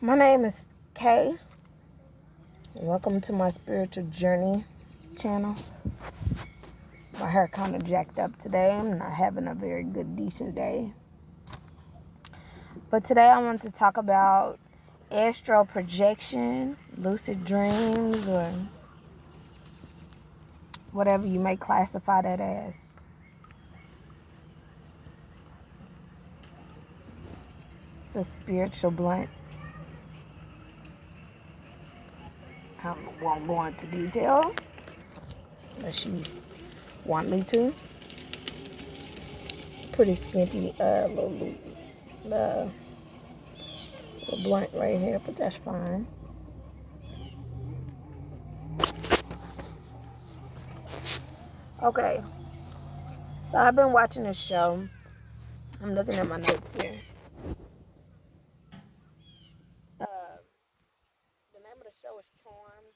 My name is Kay. Welcome to my spiritual journey channel. My hair kind of jacked up today. I'm not having a very good, decent day. But today I want to talk about astral projection, lucid dreams, or whatever you may classify that as. It's a spiritual blunt. I won't go into details unless you want me to. Pretty skimpy little blunt right here, but that's fine. Okay, so I've been watching this show. I'm looking at my notes here. The name of the show is Charmed.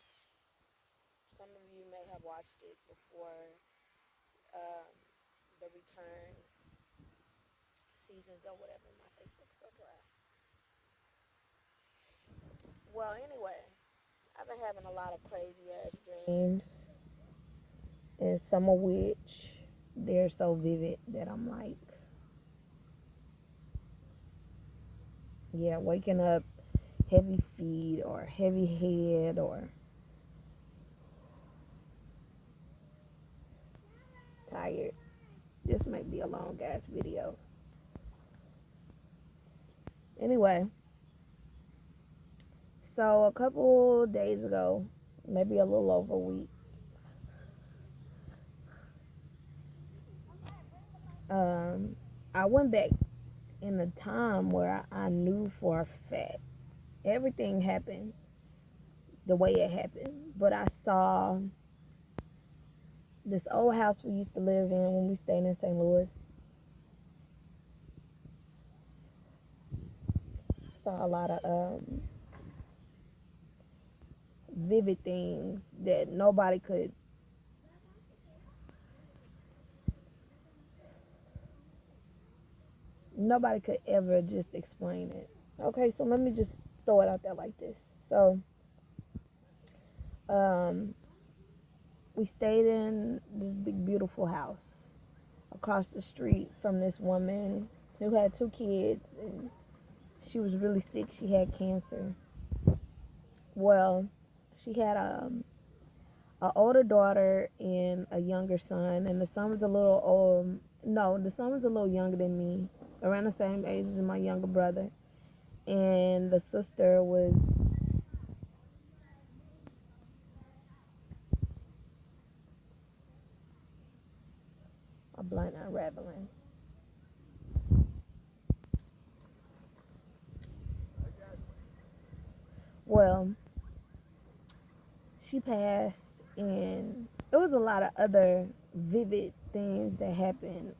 Some of you may have watched it before. Um, the return seasons or whatever. My face looks so dry. Well, anyway, I've been having a lot of crazy ass dreams, and some of which they're so vivid that I'm like, yeah, waking up heavy feet or heavy head or tired. This might be a long ass video. Anyway, so a couple days ago, maybe a little over a week, I went back in a time where I knew for a fact everything happened the way it happened. But I saw this old house we used to live in when we stayed in St. Louis. Saw a lot of vivid things that nobody could ever just explain it. Okay, so let me just throw it out there like this. So, um, we stayed in this big, beautiful house across the street from this woman who had two kids, and she was really sick. She had cancer. Well, she had a older daughter and a younger son, and the son was a little old. No, the son was a little younger than me, around the same age as my younger brother, and the sister was a blunt unraveling. Well, she passed, and it was a lot of other vivid things that happened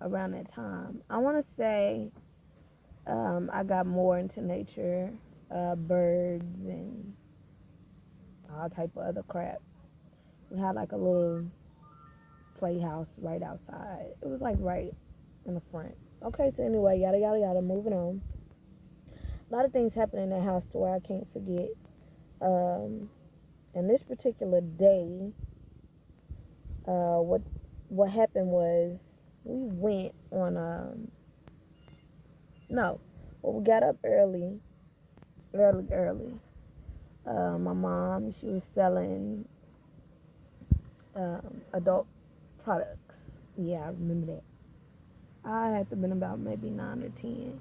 around that time. I want to say I got more into nature, birds, and all type of other crap. We had like a little playhouse right outside. It was like right in the front. Okay, so anyway, yada yada yada. Moving on. A lot of things happened in that house to where I can't forget. Um, and this particular day, uh, what what happened was we went on no, well, we got up early. My mom, she was selling adult products. Yeah, I remember that. I had to been about maybe 9 or 10.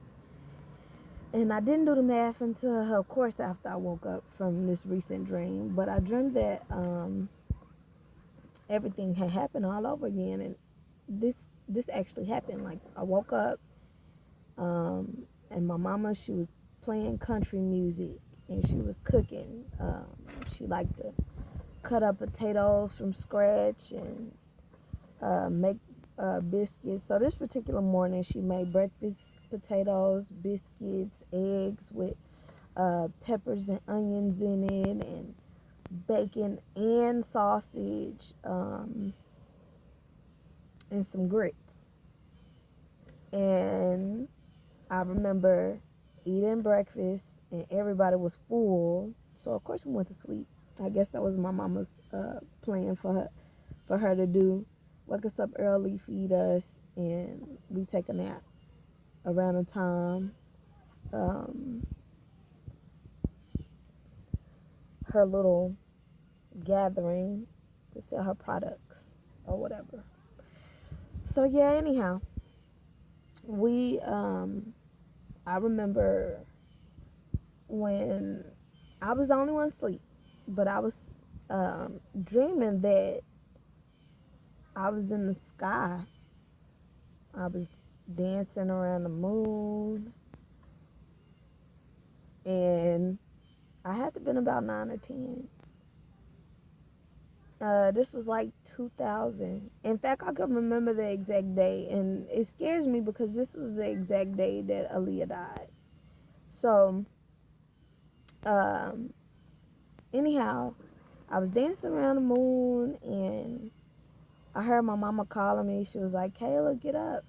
And I didn't do the math until, of course, after I woke up from this recent dream. But I dreamed that everything had happened all over again, and this this actually happened. Like I woke up, and my mama, she was playing country music, and she was cooking. She liked to cut up potatoes from scratch and make biscuits. So this particular morning, she made breakfast potatoes, biscuits, eggs with peppers and onions in it, and bacon and sausage, and some grits. And I remember eating breakfast and everybody was full. So of course we went to sleep. I guess that was my mama's plan for her to do. Wake us up early, feed us, and we take a nap around the time um, her little gathering to sell her products or whatever. So yeah, anyhow, we I remember when I was the only one asleep, but I was dreaming that I was in the sky. I was dancing around the moon, and I had to been about 9 or 10. This was like 2000. In fact, I can remember the exact day, and it scares me because this was the exact day that Aaliyah died. So, um, anyhow, I was dancing around the moon, and I heard my mama calling me. She was like, "Kayla, get up."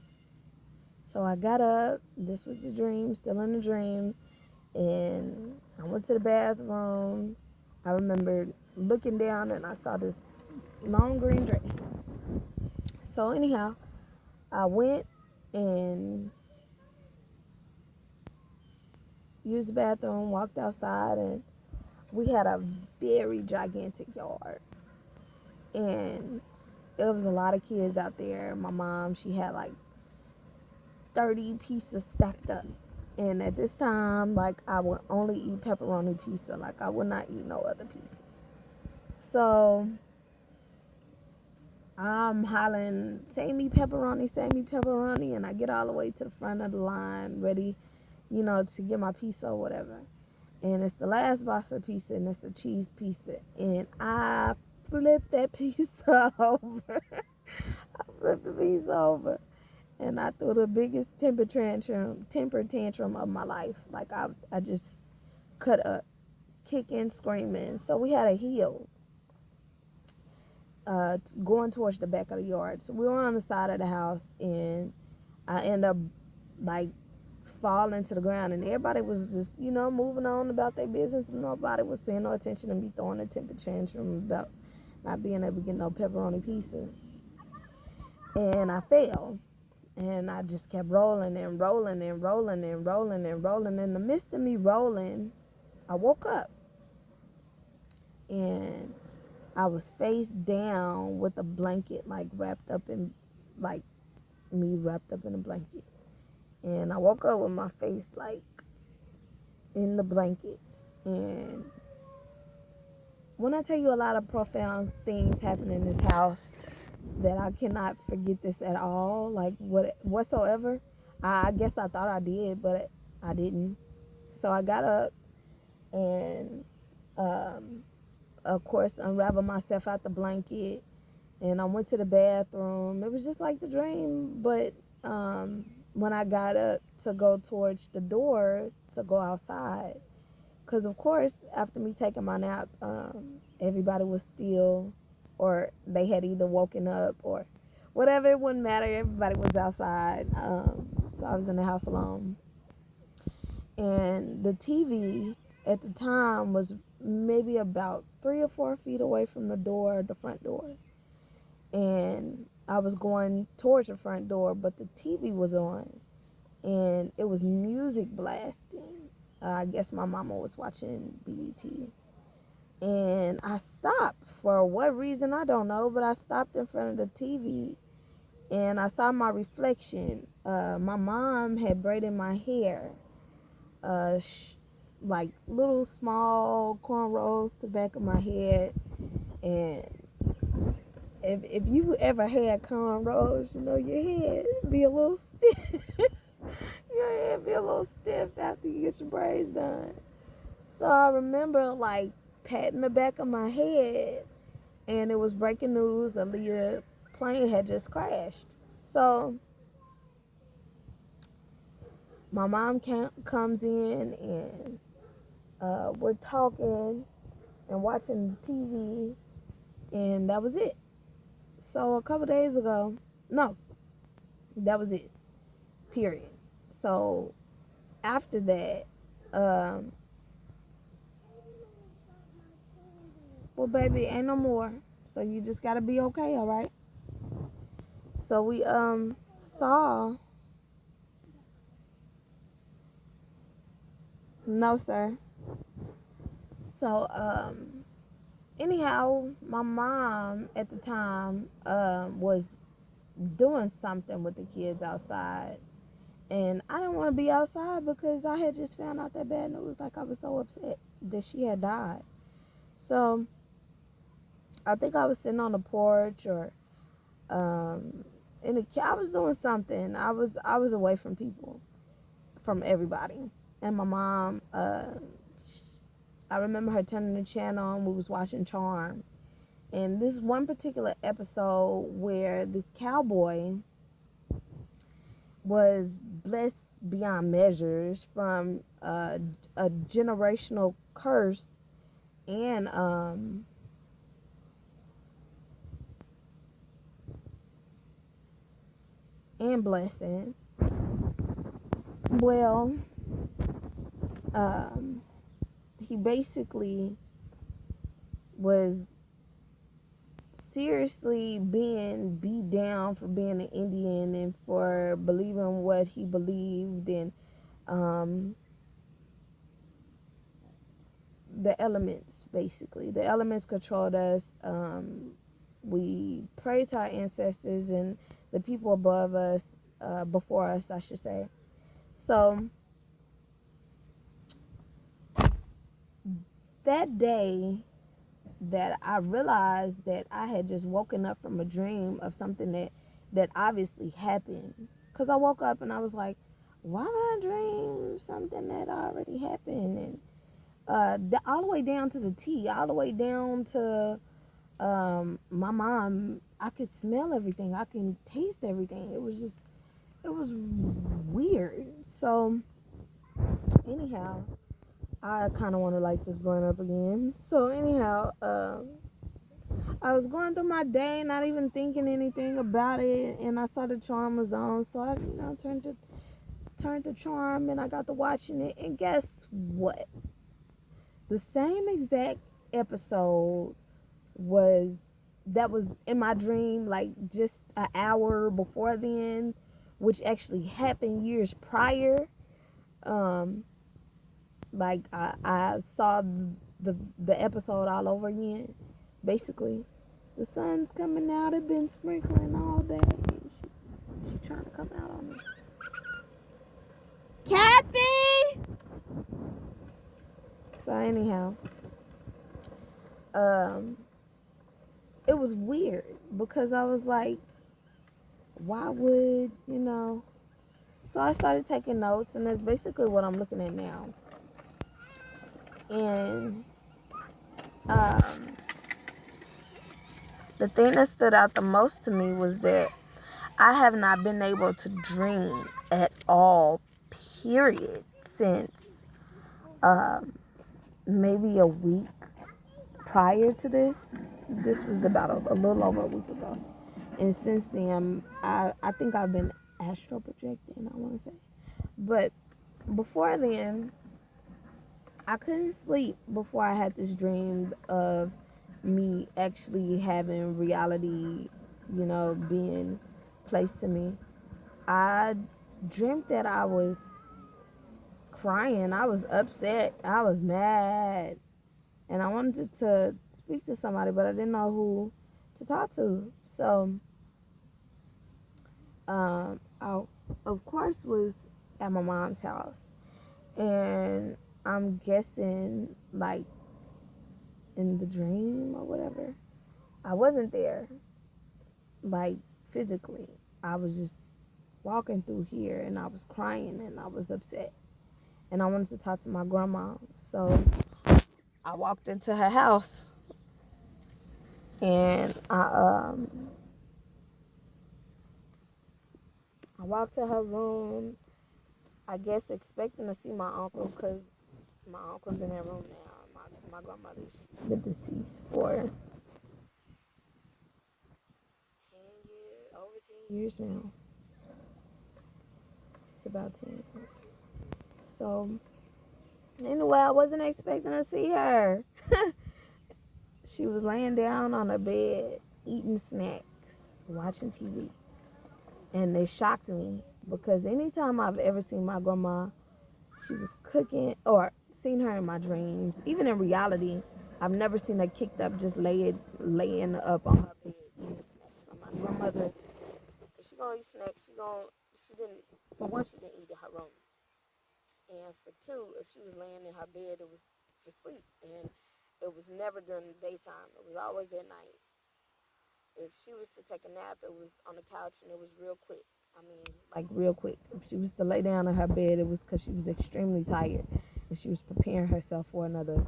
So I got up. This was a dream, still in the dream, and I went to the bathroom. I remember looking down, and I saw this long green dress. So anyhow, I went and used the bathroom, walked outside, and we had a very gigantic yard. And there was a lot of kids out there. My mom, she had like 30 pieces stacked up. And at this time, like, I would only eat pepperoni pizza. Like, I would not eat no other pizza. So I'm hollering, save me pepperoni, and I get all the way to the front of the line, ready, to get my pizza or whatever. And it's the last box of pizza, and it's a cheese pizza. And I flipped that pizza over. I flipped the pizza over. And I threw the biggest temper tantrum of my life. Like, I just cut up, kicking, screaming. So we had a hill going towards the back of the yard. So we were on the side of the house, and I ended up, like, falling to the ground, and everybody was just, moving on about their business, and nobody was paying no attention to me throwing a temper tantrum about not being able to get no pepperoni pizza. And I fell, and I just kept rolling and rolling and rolling and rolling and rolling. In the midst of me rolling, I woke up, and I was face down with a blanket, like, wrapped up in, like, me wrapped up in a blanket. And I woke up with my face, like, in the blankets. And when I tell you a lot of profound things happen in this house, that I cannot forget this at all, like, whatsoever. I guess I thought I did, but I didn't. So I got up and, of course, unraveled myself out the blanket, and I went to the bathroom. It was just like the dream, but when I got up to go towards the door to go outside, because of course after me taking my nap, everybody was still, or they had either woken up or whatever. It wouldn't matter. Everybody was outside, so I was in the house alone. And the TV at the time was maybe about 3 or 4 feet away from the front door. And I was going towards the front door, but the TV was on, and it was music blasting. I guess my mama was watching BET. And I stopped. For what reason, I don't know, but I stopped in front of the TV, and I saw my reflection. My mom had braided my hair, like little small cornrows to the back of my head. And if you ever had cornrows, your head be a little stiff. Your head be a little stiff after you get your braids done. So I remember, like, patting the back of my head, and it was breaking news. Aaliyah plane had just crashed. So my mom comes in, and we're talking and watching TV, and that was it. So a couple days ago, no, that was it, period. So after that, Well, baby, ain't no more. So you just gotta be okay, all right? So we saw. No, sir. So anyhow, my mom at the time was doing something with the kids outside, and I didn't want to be outside because I had just found out that bad news. Like, I was so upset that she had died. So I think I was sitting on the porch, or I was doing something. I was away from people, from everybody. And my mom, I remember her turning the channel on. We was watching Charm, and this one particular episode where this cowboy was blessed beyond measures from a generational curse and blessing. Well, um, he basically was seriously being beat down for being an Indian and for believing what he believed, and um, the elements, basically. The elements controlled us. We pray to our ancestors and the people above us, before us, I should say. So that day that I realized that I had just woken up from a dream of something that obviously happened. Because I woke up and I was like, why did I dream something that already happened? And all the way down to the T, all the way down to my mom. I could smell everything. I can taste everything. It was weird. So anyhow, I kind of want to like this growing up again. So anyhow, I was going through my day, not even thinking anything about it, and I saw the Charm was on, so I, turned to Charm, and I got to watching it, and guess what? The same exact episode was that was in my dream, like just an hour before then, which actually happened years prior. Um, like I saw the episode all over again. Basically, the sun's coming out. It's been sprinkling all day. She trying to come out on us. Kathy. So anyhow, um, it was weird because I was like, why would So I started taking notes, and that's basically what I'm looking at now. And um, the thing that stood out the most to me was that I have not been able to dream at all, period, since um, maybe a week prior to this. This was about a little over a week ago. And since then, I think I've been astral projecting, I want to say. But before then, I couldn't sleep before I had this dream of me actually having reality, being placed to me. I dreamt that I was crying. I was upset. I was mad. And I wanted to speak to somebody, but I didn't know who to talk to. So, I, of course, was at my mom's house. And I'm guessing, like, in the dream or whatever, I wasn't there, like, physically. I was just walking through here, and I was crying, and I was upset. And I wanted to talk to my grandma. So I walked into her house, and I walked to her room, I guess expecting to see my uncle, because my uncle's in that room now. My grandmother's been deceased for over 10 years now. It's about 10 years. So, anyway, I wasn't expecting to see her. She was laying down on her bed, eating snacks, watching TV. And they shocked me because anytime I've ever seen my grandma, she was cooking or seen her in my dreams. Even in reality, I've never seen her kicked up, just laying up on her bed eating snacks. So my grandmother, if she gonna eat snacks, she didn't, for one, she didn't eat in her room. And for two, if she was laying in her bed, it was for sleep. And it was never during the daytime. It was always at night. If she was to take a nap, it was on the couch and it was real quick. I mean, like real quick. If she was to lay down in her bed, it was because she was extremely tired and she was preparing herself for another,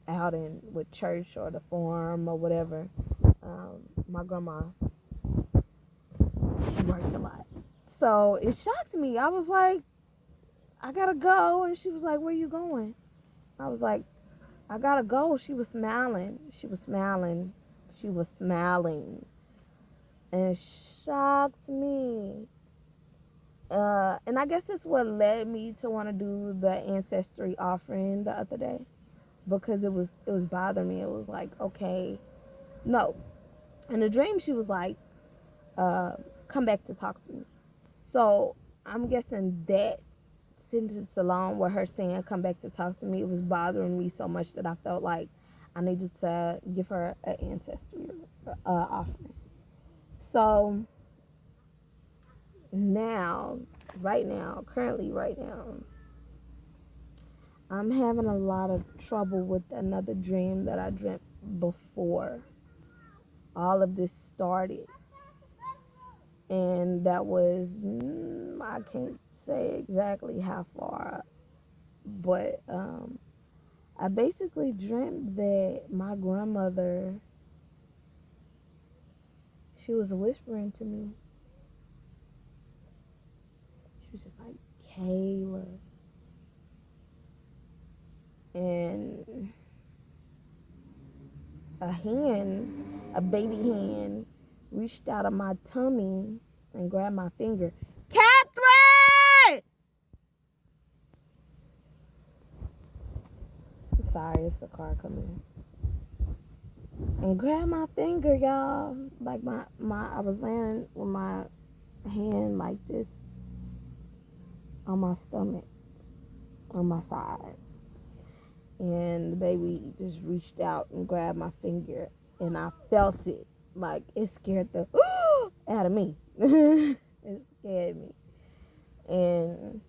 outing with church or the farm or whatever. My grandma, she worked a lot. So it shocked me. I was like, I gotta go. And she was like, where you going? I was like, I gotta go. She was smiling. She was smiling. She was smiling. And it shocked me. And I guess that's what led me to want to do the ancestry offering the other day. Because it was bothering me. It was like, okay, no. In the dream she was like, come back to talk to me. So I'm guessing that sentence alone with her saying come back to talk to me, it was bothering me so much that I felt like I needed to give her an ancestry offering. So now, currently right now, I'm having a lot of trouble with another dream that I dreamt before all of this started. And that was, I can't say exactly how far, but I basically dreamt that my grandmother, she was whispering to me. She was just like, Kayla. And a baby hand, reached out of my tummy and grabbed my finger. Catherine! Sorry, it's the car coming. And grabbed my finger, y'all. Like I was laying with my hand like this on my stomach, on my side. And the baby just reached out and grabbed my finger, and I felt it. Like, it scared the out of me. It scared me. And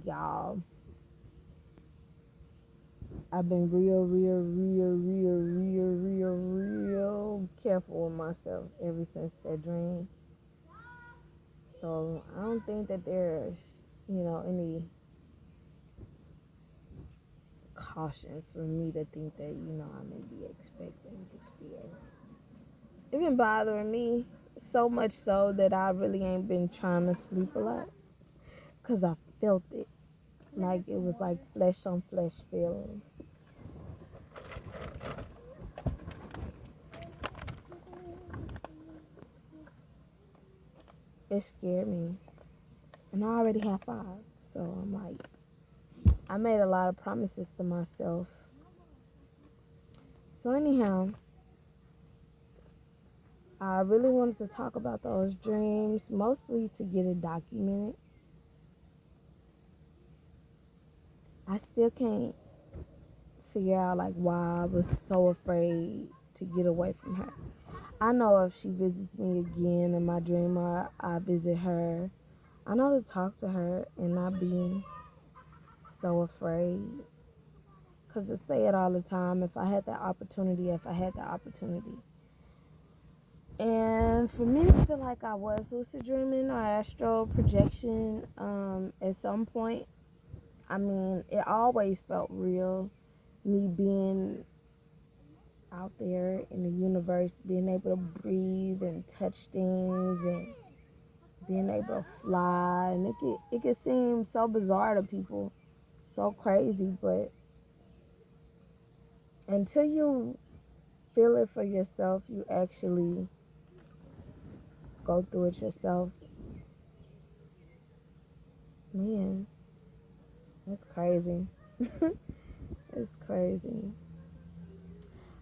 y'all, I've been real careful with myself ever since that dream. So I don't think that there's, any caution for me to think that, I may be expecting this still. It been bothering me so much so that I really ain't been trying to sleep a lot. Because I felt it. Like it was like flesh on flesh feeling. It scared me. And I already have 5. So I'm like, I made a lot of promises to myself. So anyhow, I really wanted to talk about those dreams, mostly to get it documented. I still can't figure out like why I was so afraid to get away from her. I know if she visits me again in my dream or I visit her, I know to talk to her and not be so afraid. Because I say it all the time, if I had that opportunity. And for me to feel like I was lucid dreaming or astral projection at some point, I mean, it always felt real. Me being out there in the universe, being able to breathe and touch things and being able to fly. And it could seem so bizarre to people, so crazy, but until you feel it for yourself, you actually go through it yourself. Man, that's crazy. It's crazy.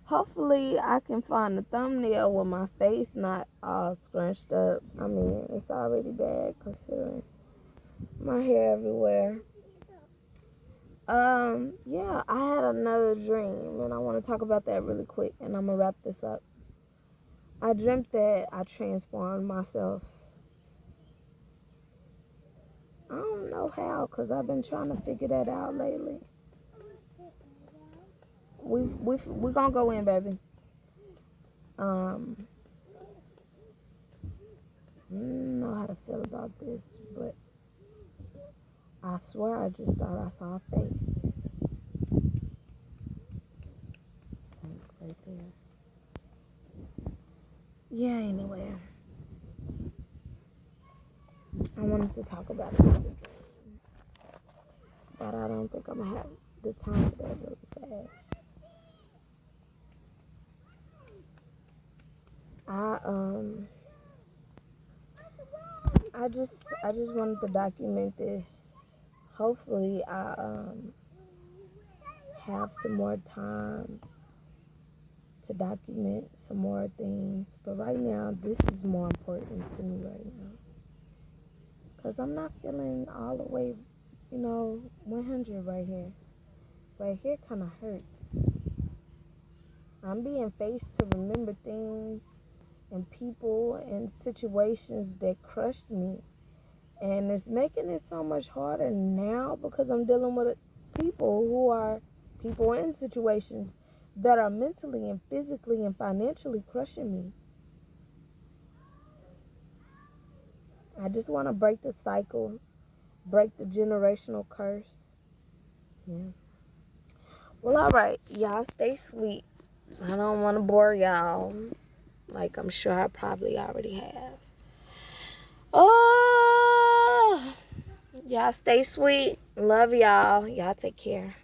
Hopefully, I can find a thumbnail with my face not all scrunched up. I mean, it's already bad considering my hair everywhere. Yeah, I had another dream, and I want to talk about that really quick, and I'm gonna wrap this up. I dreamt that I transformed myself. I don't know how, cause I've been trying to figure that out lately. We gonna go in, baby. Um, I don't know how to feel about this, but I swear I just thought I saw a face right there. Yeah, anyway, I wanted to talk about it, but I don't think I'm gonna have the time for that really fast. I um I just I just wanted to document this. Hopefully I have some more time to document some more things. But right now this is more important to me right now. Cause I'm not feeling all the way, 100 right here. Right here kinda hurts. I'm being faced to remember things and people and situations that crushed me. And it's making it so much harder now because I'm dealing with people in situations that are mentally and physically and financially crushing me. I just want to break the cycle, break the generational curse. Yeah. Well, all right. Y'all stay sweet. I don't want to bore y'all like I'm sure I probably already have. Oh, y'all stay sweet. Love y'all. Y'all take care.